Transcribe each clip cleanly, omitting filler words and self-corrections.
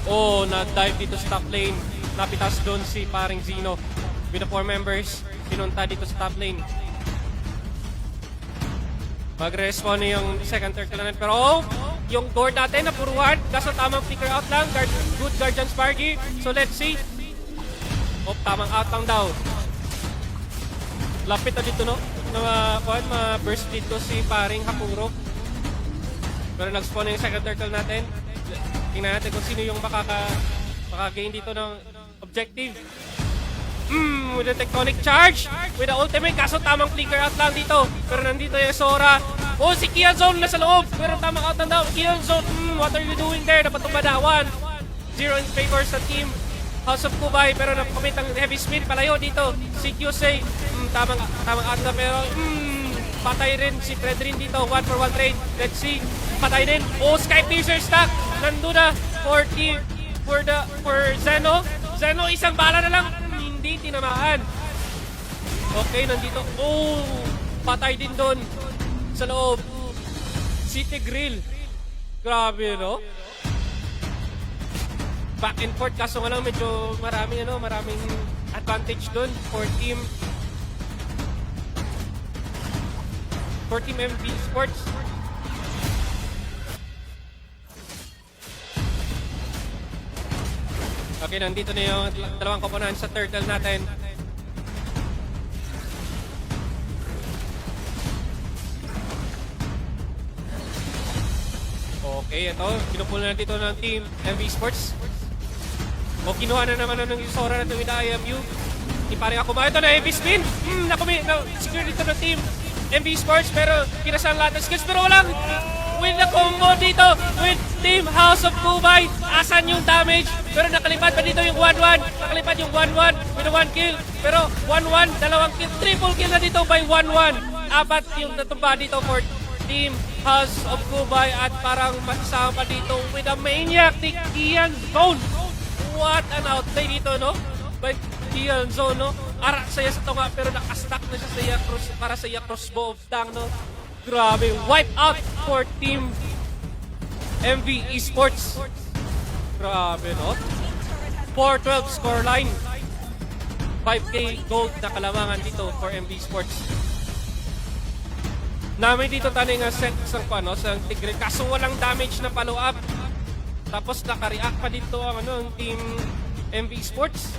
Oh, nag-dive dito sa top lane. Napitas doon si paring Zeno. With the 4 members, pinunta dito sa top lane. Mag-respawn na yung second turtle natin. Pero yung guard natin napuruhan. Kaso tamang flicker out lang. Good Guardian Sparky. So let's see. Tamang out lang daw. Lapit na dito, no? Ma-burst dito si paring Hapuro. Pero nag-spawn na yung second turtle natin. Tingnan natin kung sino yung makaka-gain dito ng objective. With the tectonic charge, with the ultimate, kaso tamang flicker out lang dito. Pero nandito yung Sora. Oh, si Kianzone nasa loob. Pero tamang out lang daw. Kianzone, what are you doing there? Dapat tumadawan. 0 in favor sa team House of Kubay. Pero napakamit ang heavy spin. Palayo dito. Si Kyusei, tamang out na. Pero patay rin si Fredrin dito. 1 for 1 trade. Let's see. Patay din. Oh, Sky Piercer stack. Nandun na for Zeno. Zeno, isang bala na lang. Hindi tinamaan. Okay, nandito. Oh, patay din doon sa loob. City Grill. Grabe, no? Back and forth. Kaso nga lang medyo maraming advantage doon for team MV Sports. Okay, nandito na yung dalawang koponan sa turtle natin. Okay, ito. Pinupul na dito ng team MV Sports. O, kinuha na naman ng Sora na ito with IMU. Di pa rin ako ito na heavy spin. Secure dito ng team MV Sports. Pero kinasahan lahat ng skills. Pero walang with the combo dito with Team House of Kubay. Asan yung damage? Pero nakalipad pa dito yung 1-1. Nakalipad yung 1-1 with a 1 kill. Pero 1-1, dalawang kill. Triple kill na dito by 1-1. Apat yung natumba dito for Team House of Kubay. At parang masasama pa dito with a maniac ni Kianzone. What an outplay dito, no? By Kianzone, no? Ara saya sa tunga pero nakastack na siya para sa crossbow of Tang, no? Grabe, wipe out for Team MV Esports. Grabe, no? 4-12 scoreline. 5K gold na kalamangan dito for MV Sports. Namin dito taning set sa Tigre. Kaso walang damage na follow up. Tapos naka-react pa dito ang Team MV Sports.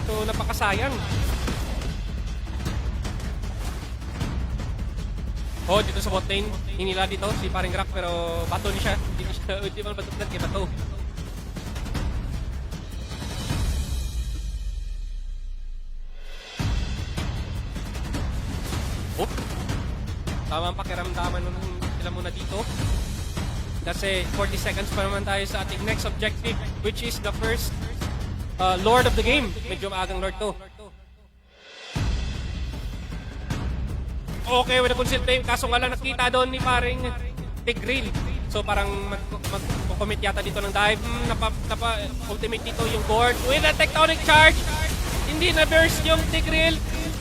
So napakasayang. Oh, dito sa bot lane, hinila dito si paring Rock pero bato ni siya. Hindi siya ultimate bato na kay bato. Oh. Tamang pakiramdaman nun sila muna dito. Kasi 40 seconds pa naman tayo sa ating next objective, which is the first Lord of the game. Medyo maagang Lord to. Okay, with the conceal flame. Kaso nga lang nakita doon ni paring Tigreal. So parang mag-commit yata dito ng dive. Ultimate dito yung board. With a tectonic charge. Hindi na-burst yung Tigreal.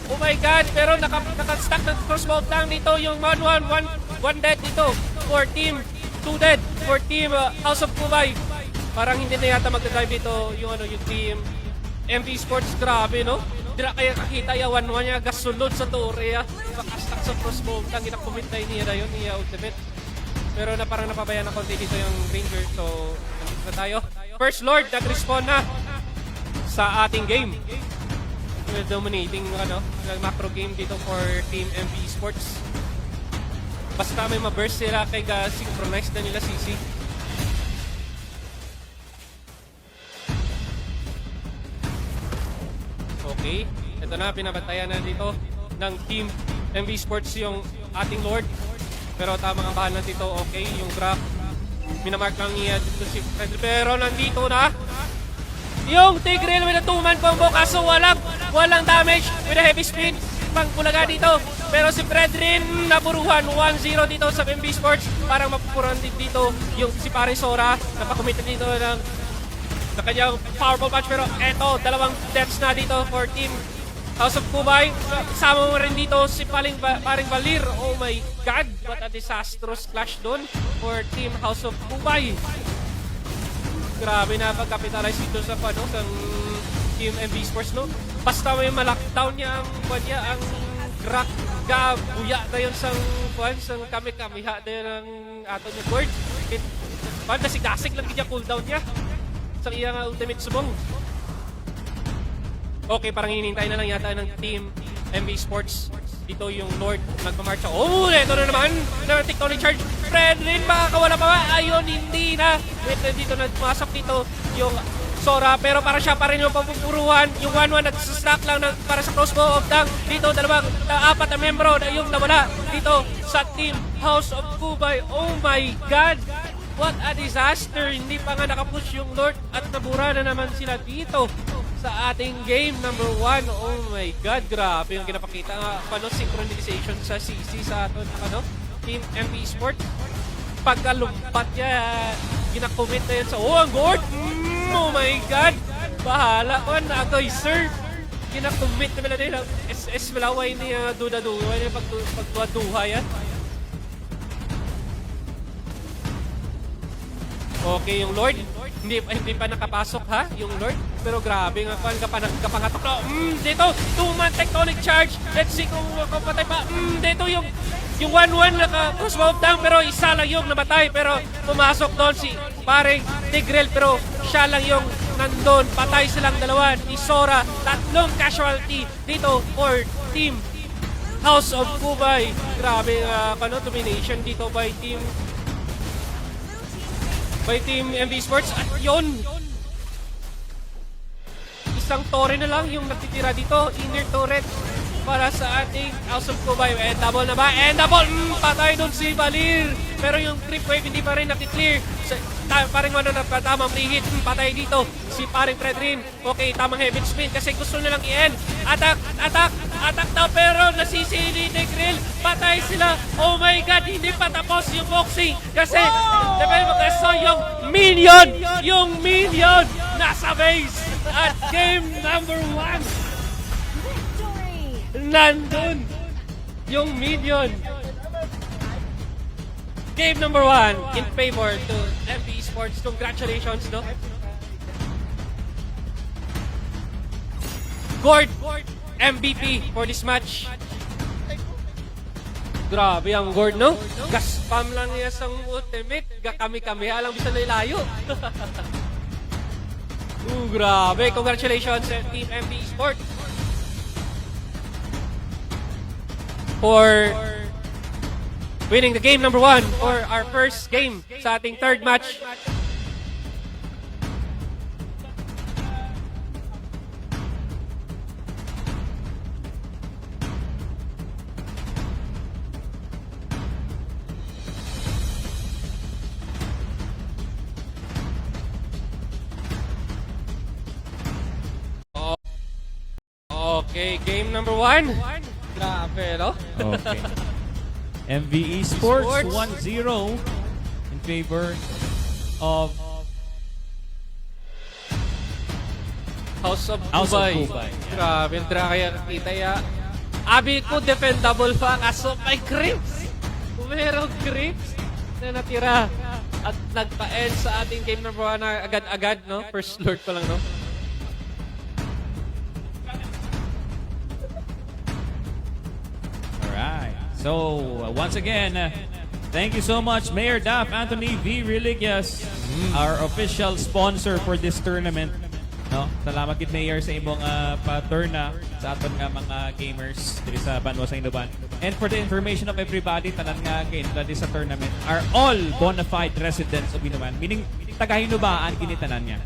Oh my god. Pero naka-stack ng crossbow lang dito yung 1-1. One dead dito. For team 2 dead. For team House of Kubay. Parang hindi na yata mag-dive dito yung team MV Sports. Grabe, no? Hindi na kaya kakita yung 1-1 niya. Gasulod sa torre. Makastack sa crossbow lang. Ginakomit na niya yun. Niya ultimate. Pero parang napabayan na konti dito yung Ranger. So, nandito na tayo. First Lord, nag-respawn na sa ating game. Dominating macro game dito for Team MV Sports. Basta may ma-burst sila kay synchronize na nila CC. Okay, ito na, pinabantayan na dito ng Team MV Sports yung ating Lord. Pero tamang ang bahalan dito, okay, yung graph. Minamark lang niya dito si Fred. Pero nandito na yung Tigreal with a 2-man combo. Kaso walang damage with a heavy speed. Pangkulaga dito. Pero si Fredrin naburuhan 1-0 dito sa MV Sports. Parang mapupuran din dito yung si Pare Sora. Napakomit dito ng kanyang powerful match. Pero eto, dalawang deaths na dito for Team House of Kubay. Sama mo rin dito si paring Valir. Oh my god, what a disastrous clash doon for Team House of Kubay. Grabe na pag-capitalize dito sa sa Team MB Sports, no? Basta may ma-lockdown niya ang crack buya na yun sang kami-kamiha na yun ang ato ni Gord. Banda si Gasig lang niya cooldown niya sa iyang ultimate subong. Okay, parang hinihintay na lang yata ng Team MB Sports. Dito yung Lord nagmamarch. Oh, ito na naman. Tectonic Charge. Fredrin, makakawala pa ba? Ayun, hindi na. Wait, dito nagmasok dito yung Sora. Pero para siya pa rin yung papupuruhan. Yung 1-1 nagsastack lang para sa crossbow of Dang. Dito, apat na membro na yung nawala. Dito sa Team House of Kubay. Oh my God! What a disaster! Hindi pa nga nakapush yung Lord at nabura na naman sila dito sa ating game number 1. Oh my God, grabe yung kinapakita nga synchronization sa CC sa aton Team MB Sports. Pagkalumpat niya, ginakommit na yun sa ang Gord! Oh my God! Bahala ko na agoy, sir! Ginakommit na nila din ang SS malaway niya duda-duha niya pagduha yan. Okay, yung Lord, hindi pa nakapasok ha, yung Lord. Pero grabe nga kapangatok na. Dito, 2-man Tectonic Charge. Let's see kung kapatay pa. Dito yung 1-1 naka-crossbow down pero isa lang yung namatay. Pero pumasok doon si paring Tigrel pero siya lang yung nandun. Patay silang dalawa ni Sora. Tatlong casualty dito for Team House of Kubay. Grabe domination dito by Team MB Sports. At yun, isang torre na lang yung natitira dito, inner turret para sa ating House of Kubay. And double na ba? And double! Patay doon si Valir. Pero yung creep wave hindi pa rin nakiklear. Parang tamang pre-hit. Patay dito si paring Fredrin. Okay, tamang heavy spin kasi gusto nilang i-end. Attack daw pero nasisili ni Grill. Patay sila. Oh my God, hindi pa tapos yung boxing. Kasi, so yung minion nasa base. At game number 1. Nandun yung minion. Game number 1 in favor to MB Sports. Congratulations, no? Gord, MVP for this match. Grabe ang Gord, no? Gaspam lang niya sa ultimate. Kami-kami alang bisa na ilayo. Grabe. Congratulations Team MB Sports for winning the game number 1 for our first game sa ating third match. Okay, game number 1. Grabe, no? Okay. MVE Sports 1-0 in favor of House of Kubay. Kubay. Grabe, kaya kita ya. Abi ko defendable pa kaso may creeps. Merong creeps na natira at nagpa-end sa ating game number 1 na agad-agad, no? First Lord pa lang, no? Alright. So, once again, thank you so much, Mayor Daf Anthony V. Religias, our official sponsor for this tournament. No? Salamat gid Mayor sa imong pa-turna sa aton nga mga gamers diri sa Banwa sa Inuban. And for the information of everybody, tanan nga kinulad sa tournament are all bona fide residents of Inuban. Meaning, taga-Hinubaan kinitanan niya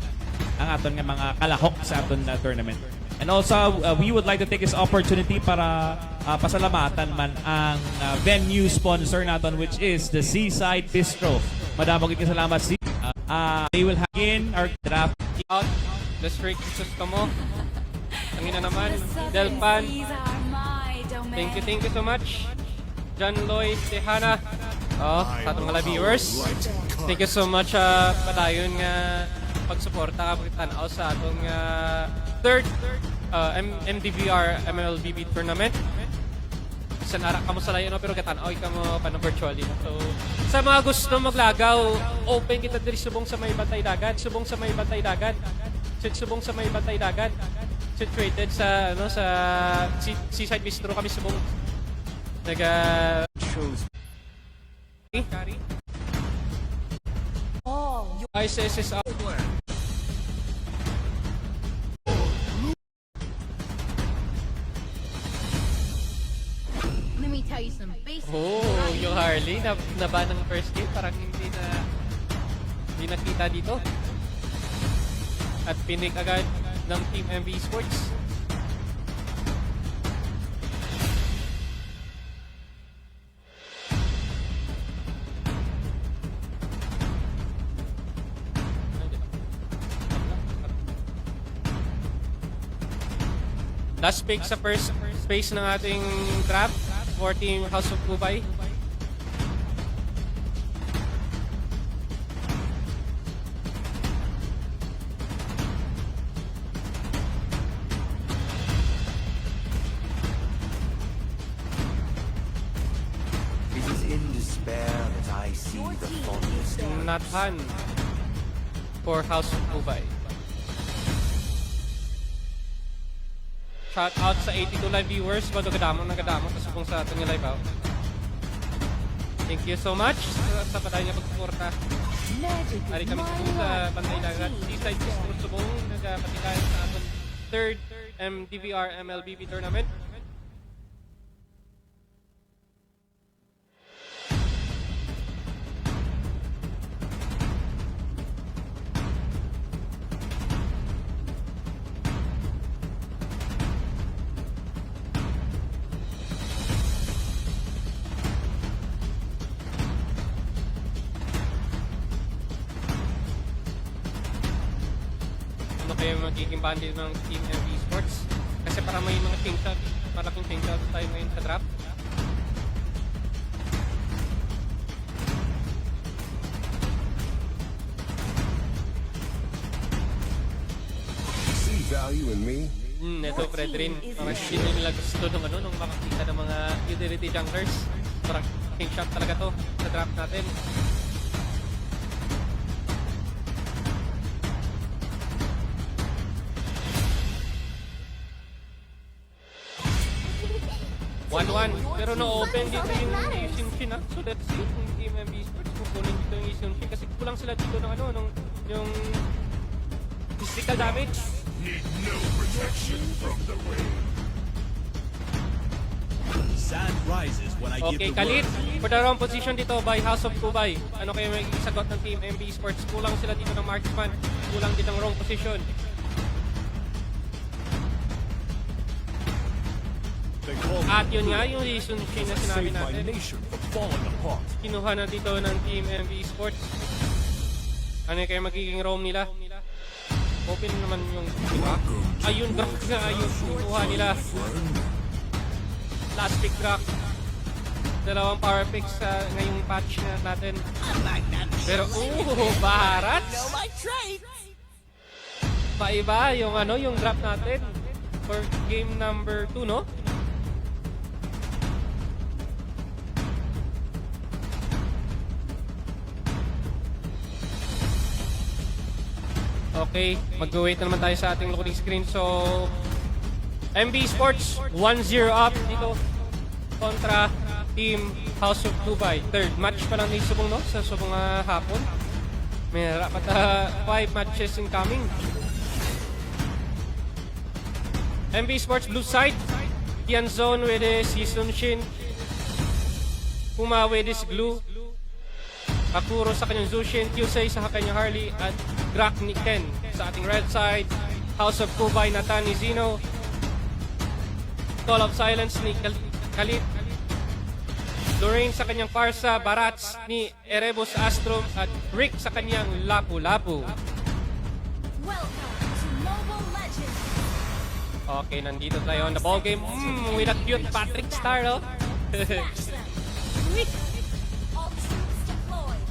ang aton nga mga kalahok sa aton na tournament. And also, we would like to take this opportunity para pasalamatan man ang venue sponsor natin, which is the Seaside Bistro. Madamog salamat si they will begin our draft out. The streak Jesus kamo. Tangina naman. Delpan. Thank you so much. John Lloyd Tejana. Sa atong mga viewers. Thank you so much padayon nga pagsuporta pagtanaw sa atong third MDVR MLBB tournament. Bisan ara kamo sa layo no pero katanaw kamo pa virtually no. So sa mga gusto maglagaw, open kita diri subong sa may bantay dagat, subong sa may bantay dagat. Subong sa may bantay dagat. Situated sa ano sa seaside bistro kami subong naga Kari. ISS is up. Let me tell you some basic. Oh, yung Harley naba ng first game parang hindi nakita dito. At pinik agad ng Team MV Sports. Last pick sa first space ng ating draft for Team House of Kubay. It is in despair that I see the fondest. Nathan for House of Kubay. Shout out sa 82 live viewers. Bago nagadamon kasi kung sa ating live out. Thank you so much sa padayon niya pagsuporta. Ari kami sa Bantay Dagat. Seaside is subong nagpatilayan sa ating third DVR MLBB tournament. Ano kayo magiging bandit ng Team MV Sports? Kasi para may mga change out, malaking change out tayo ngayon sa draft. See value in me? Ito Fredrin, parang sino nila gusto nung nung makakita ng mga utility junglers. Parang change out talaga to sa draft natin. Pero no-open dito yung Yusunshin ha. So let's see kung Team MV Sports kukunin dito yung Yusunshin kasi kulang sila dito ng yung physical damage. Need no protection from the rain. Sand rises when I Okay, give the Khalid, word. for the wrong position dito by House of Kubay. Ano kayo may sagot ng Team MV Sports? Kulang sila dito ng marksman. Kulang din ng wrong position. They call At yun nga, yung Yusunshin na sinabi save my natin. nation from falling apart. Kinuha na dito ng Team MV Sports. Ano kayo magiging roam nila? Open naman yung, di ba? Ayun, drop nga, ayun, kinuha nila. Last pick drop. Dalawang power picks sa ngayong patch natin. Pero, Barats! Paiba yung yung drop natin for game number 2, no? Okay, mag-wait na naman tayo sa ating loading screen. So, MV Sports 1-0 up dito kontra Team House of Kubay. Third match pa lang ni Subong, no? Sa Subong hapon. May rapat 5 matches incoming. MV Sports blue side. Tianzon with his Yusunshin. Puma with his glue. Akuro sa kanyang Zushin, Kyusei sa kanyang Harley, at Grak ni Ken sa ating red side. House of Kubay, Nathan ni Zino. Call of Silence ni Khalid. Lorraine sa kanyang Parsa, Barats ni Erebus Astro, at Rick sa kanyang Lapu-Lapu. Welcome to Mobile Legends. Okay, nandito tayo on the ball game. With a cute Patrick Star, oh. Smash them. All troops deployed.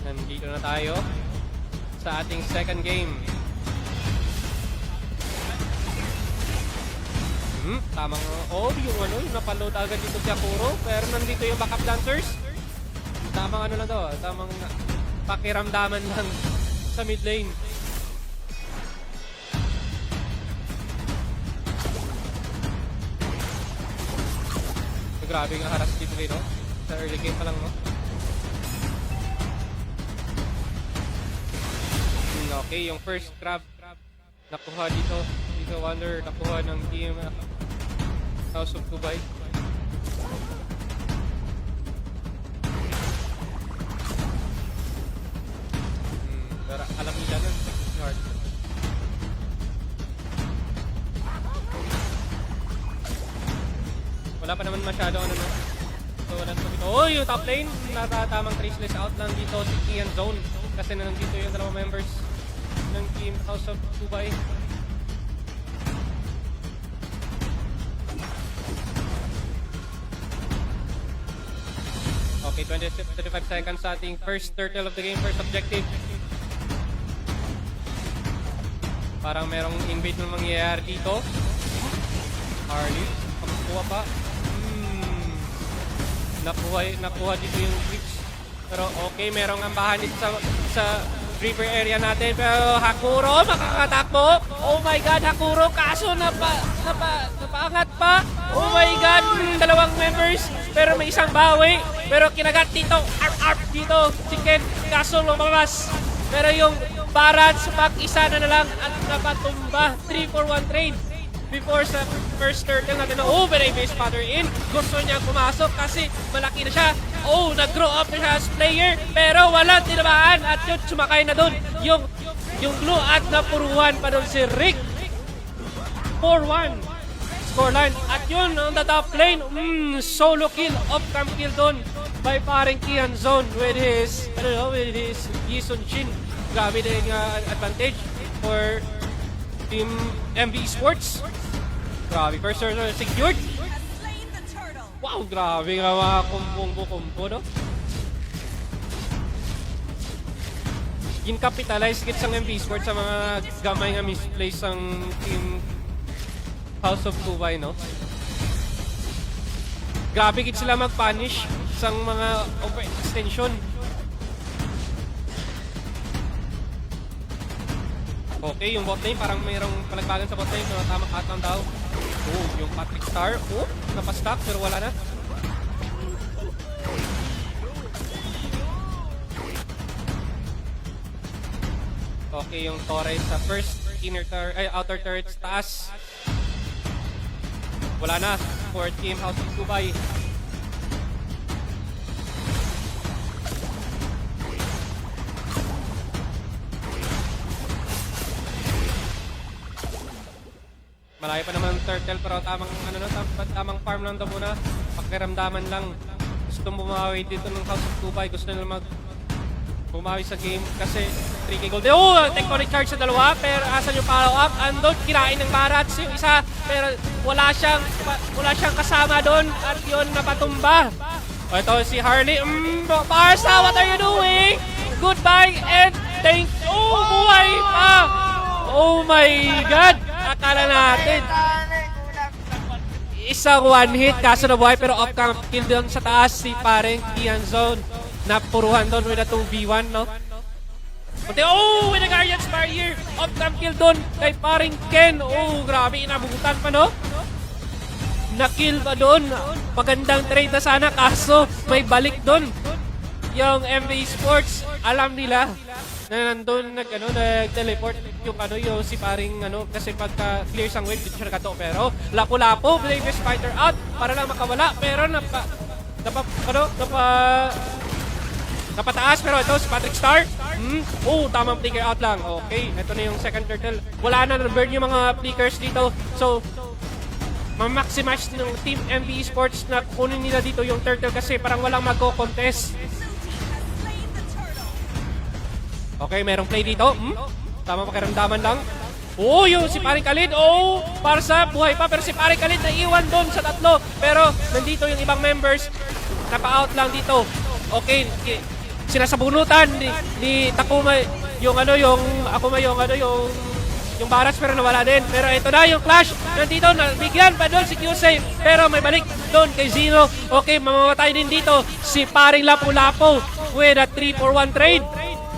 Nandito na tayo sa ating second game. Tamang, yung ano, yung napaload agad dito si Akuro. Pero nandito yung backup dancers. Tamang ano lang to, tamang pakiramdaman lang sa mid lane. So, grabe nga haras dito no? Sa early game pa lang, no? Okay, yung first grab nakuha dito. Dito Wonder, nakuha ng team House of Dubai. Pero alam nila nun, hard. Wala pa naman masyado ano no. So wala pa dito. Oh, yung top lane, natatamang traceless out lang dito si Kian Zone. Kasi nandito yung dalawang members ng team House of Dubai. Okay, 25 seconds sa ating first turtle of the game, first objective. Parang merong invade na mangyayari dito. Harley, pagkuha pa. Nakuha dito yung glitch. Pero okay, merong ambahan dito sa river area natin. Pero Hakuro, makakatakbo. Oh my God, Hakuro, kaso napaangat pa. Oh my God, dalawang members. Pero may isang bawi. Pero kinagat dito, arp dito, chicken, kaso lumabas. Pero yung Barats, mag-isa na lang at napatumba. 3-for-1 trade. Before sa first turtle natin na, oh, very base pattern in. Gusto niya pumasok kasi malaki na siya. Oh, nag-grow up na siya as player. Pero walang tinamaan at yun, sumakay na doon. Yung glue at napuruhan pa doon si Rick. 4-1 scoreline. At yun, on the top lane, solo kill, off-cam kill doon by paring Kian Zone with his, with his Yison Shin. Grabe din advantage for Team MB Esports. Grabe, first turtle secured. Wow, grabe nga mga kumbong-kumbo, no? In-capitalize git sa MB Esports sa mga gamay nga misplace ang Team House of Dubai, no? Grabe git sila mag-punish sa mga overextension. Okay, yung bot lane, parang mayroong palagbagan sa bot lane. So, tamang katang daw. Oh, yung Patrick Star. Oh, napastock pero wala na. Okay, yung Torres sa first outer turret taas. Wala na for Team House of Dubai. Malayo pa naman turtle pero tamang farm lang daw muna. Pakiramdaman lang. Gusto bumawi dito ng House of Dubai. Gusto nila bumawi sa game kasi 3k gold. Oh, tectonic charge sa dalawa pero asan yung follow up? Andon, kinain ng Barats yung isa pero wala siyang kasama doon at yun napatumba. O ito si Harley. Barca, what are you doing? Goodbye and thank you. Oh, buhay pa! Oh my God! Akala natin isang one hit kaso na buhay pero off-cam kill doon sa taas si pareng Kian Zone. Napuruhan doon with a 2v1, no? Oh, with a Guardian's Barrier. Off-cam kill doon kay pareng Ken. Oh, grabe, inabutan pa, no? Na-kill pa doon. Magandang trade na sana kaso may balik doon. Yung MB Esports, alam nila na nandun nag-teleport yung si paring kasi pagka clear sang wave dito siya nagkato pero lapo-lapo Blameless Fighter out para lang makawala pero napataas pero ito si Patrick Star tamang flicker out lang. Okay, ito na yung second turtle, wala na burn yung mga flickers dito so ma-maximize ng Team MB Esports na kunin nila dito yung turtle kasi parang walang magko-contest. Okay, merong play dito. Tama pakiramdaman lang. Oh, yung si Paring Khalid. Oh, Barca, buhay pa. Pero si Paring Khalid naiwan doon sa tatlo. Pero nandito yung ibang members. Napa-out lang dito. Okay, sinasabunutan ni Takuma yung yung Barrage pero nawala din. Pero ito na yung clash. Nandito, nabigyan pa doon si QC. Pero may balik doon kay Zeno. Okay, mamamatay din dito si paring Lapu-Lapu with a 3-for-1 trade.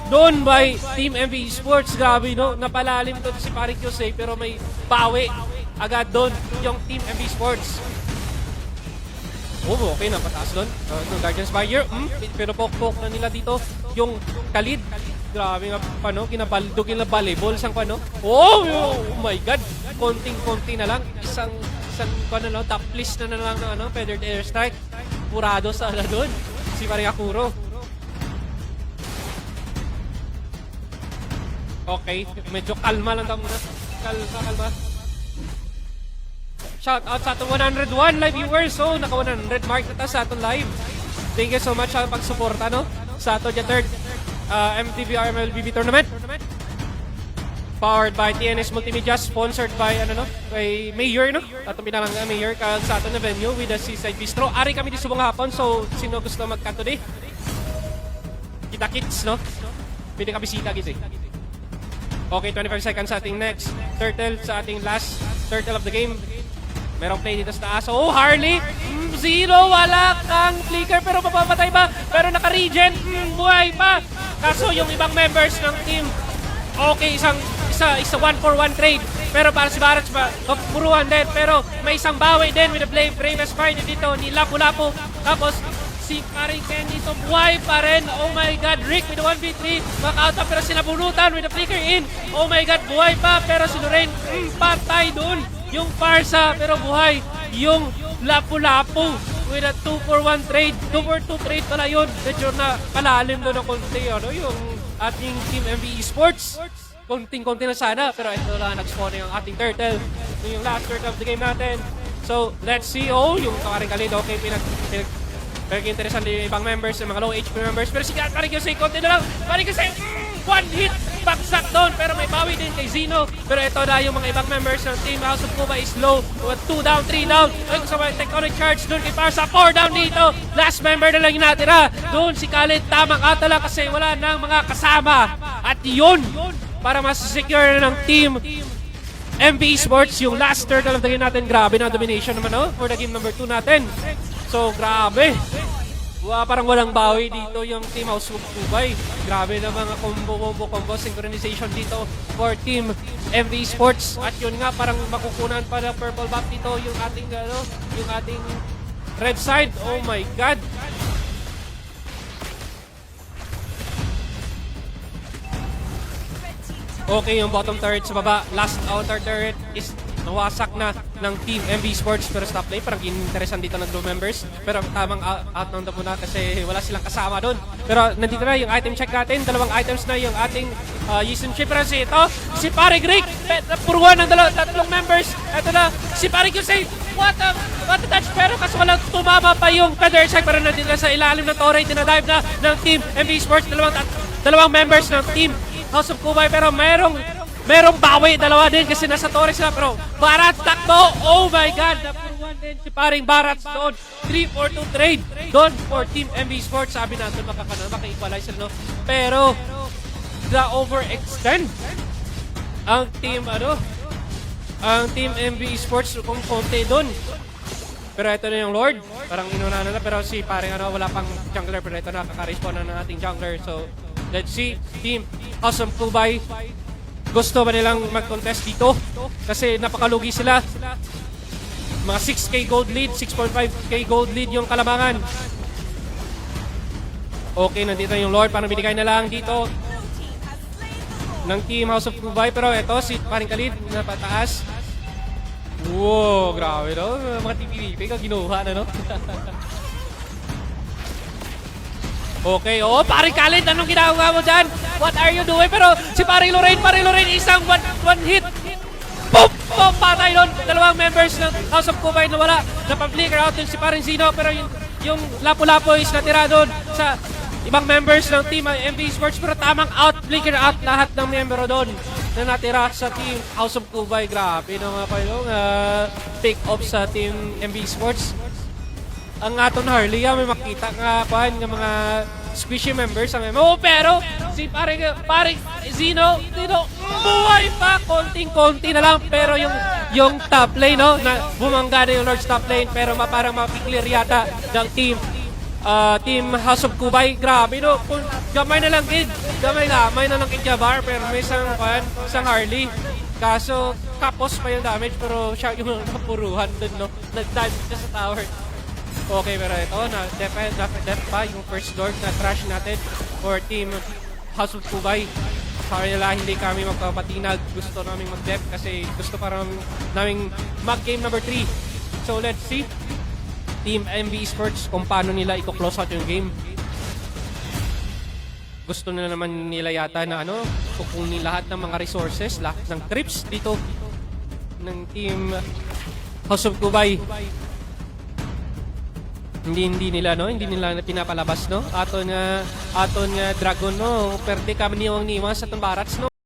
Doon by Team MV Esports. Grabe, no? Napalalim doon si paring QC pero may bawi agad doon yung Team MV Esports. Oh, okay na, pataas doon. Guardians Barrier. Pero pok-pok na nila dito yung Khalid. Grabe nga pano, kinabaldog yung volleyball sang pano. Oh my god. Konting-konti na lang. Isang pano, top list na lang ng Feathered Airstrike. Purado sa doon. Si Mariakuro. Okay, medyo kalma lang muna. Kalma. Shout out sa atong 101 live viewers. So, naka 100 mark na ta sa atong live. Thank you so much sa pagsuporta, no? Sa atong third MTV RMLBB tournament. Powered by TNS Multimedia, sponsored by by Mayor, no? Atong pinalang Mayor sa atong na venue with the Seaside Bistro. Ari kami di subong hapon, so sino gusto magka today? Kita kits, no? Pwede ka bisita gitu. Okay, 25 seconds sa ating next turtle, sa ating last turtle of the game. Merong play dito sa taas. Oh, Harley! Zero! Wala kang flicker pero mapapatay ba? Pero naka-regen! Buhay pa! Kaso yung ibang members ng team, okay, isa 1-for-1 trade. Pero para si Barrage ba, puruhan din. Pero may isang bawi din with the Bravest Fight dito ni Lapu-Lapu. Tapos, si paring Ken dito, buhay pa rin. Oh my god, Rick with the 1v3. Makauta pero sinabunutan with the flicker in. Oh my god, buhay pa. Pero si Lorraine, patay doon. Yung Parsa, pero buhay. Yung Lapu-Lapu with a 2-for-1 trade. 2-for-2 trade pala yun. Medyo na palalim doon ng konti. Yung ating Team MV Esports. Konting-konti na sana. Pero ito lang nag-spawn yung ating turtle. Yung last turtle of the game natin. So, let's see. Oh, yung kawaring Khalid. Okay, pinag-interesan din yung ibang members, yung mga low HP members. Pero si paring Yosei, konti na lang. Paring Yosei, one hit, bagsak doon. Pero may bawi din kay Zeno. Pero ito na yung mga ibang members ng Team House of Cuba is low. 2 down, 3 down. Ay, gusto mo yung tectonic charge doon kay Parsa. 4 down dito. Last member na lang yung natira. Doon si Khalid, tamang ata lang kasi wala nang mga kasama. At yun, para mas-secure ng Team MV Esports, yung last turtle of the game natin. Grabe na domination naman, no? For the game number 2 natin. So, grabe. Parang walang bawi dito yung Team House of Kubay. Grabe na mga combo, synchronization dito for Team MV Esports. At yun nga, parang makukunan pa na purple back dito yung ating, yung ating red side. Oh my God. Okay, yung bottom turret sa baba. Last outer turret is nawasak na ng Team MV Sports. Pero stop play, parang interesan dito ng 2 members. Pero tamang out na muna kasi wala silang kasama doon. Pero nandito na yung item check natin. 2 items na yung ating Yisun Chip. Pero si Pare Greek, puruan ng 3 members. Ito na, si Pare Yosei. What a touch, pero kaso walang tumama pa yung feather check. Pero nandito na sa ilalim ng torre, dinadive na ng Team MV Sports. Dalawang members ng Team House of Kubay, pero merong bawi, 2 din kasi nasa torre sila. Pero Barat takbo, oh my god, napuruan din si paring Barat doon. 3-for-2 trade doon for Team MV Sports. Sabi natin maka-equalize, no? Pero the overextend ang team MV Sports kung konti doon. Pero ito na yung Lord, parang inuna na, pero si paring wala pang jungler, pero ito na, kaka-respawn na ng ating jungler. So let's see, Team House of Kubay, gusto ba nilang mag-contest dito? Kasi napakalugi sila. Mga 6k gold lead, 6.5k gold lead yung Kalamangan. Okay, nandito yung Lord, parang binigay na lang dito ng Team House of Kubay. Pero ito, si paring Khalid na pataas. Wow, grabe, no? Mga TPP ka ginuha na, no? Okay, paring Khalid, anong ginagawa mo dyan? What are you doing? Pero si paring Lorraine, isang one hit. Boom! Patay doon. 2 members ng House of Kubay na wala. Napag-flicker out din si paring Zeno, pero yung Lapu-Lapu is natira doon sa ibang members ng Team MV Sports. Pero tamang flicker out lahat ng member doon na natira sa Team House of Kubay. Grabe na mga payong pick-off sa Team MV Sports. Ang aton Harley, may makita nga pa nga mga squishy members ang MMO. Pero si paring Zino, buhay pa, konting-konti na lang. Pero yung top lane, no, na bumangga na yung Lord's top lane, pero parang mapiklear yata ng Team House of Kubay. Grabe, no, kung gamay na lang kid Jabbar, pero may isang Harley. Kaso, kapos pa yung damage, pero siya yung napuruhan dun, no? Nag-dive siya sa tower. Okay, pero ito, death pa yung first lord na trash natin for Team House of Kubay. Sorry nila, hindi kami magpapatinag. Gusto namin mag-dep kasi gusto para namin mag-game number 3. So, let's see Team MV Esports kung paano nila i-close out yung game. Gusto na naman nila yata na kukunin lahat ng mga resources, lahat ng trips dito ng Team House of Kubay. Hindi nila pinapalabas, no? Aton nga Dragon, no? Perde kami niwang sa Tambarats, no?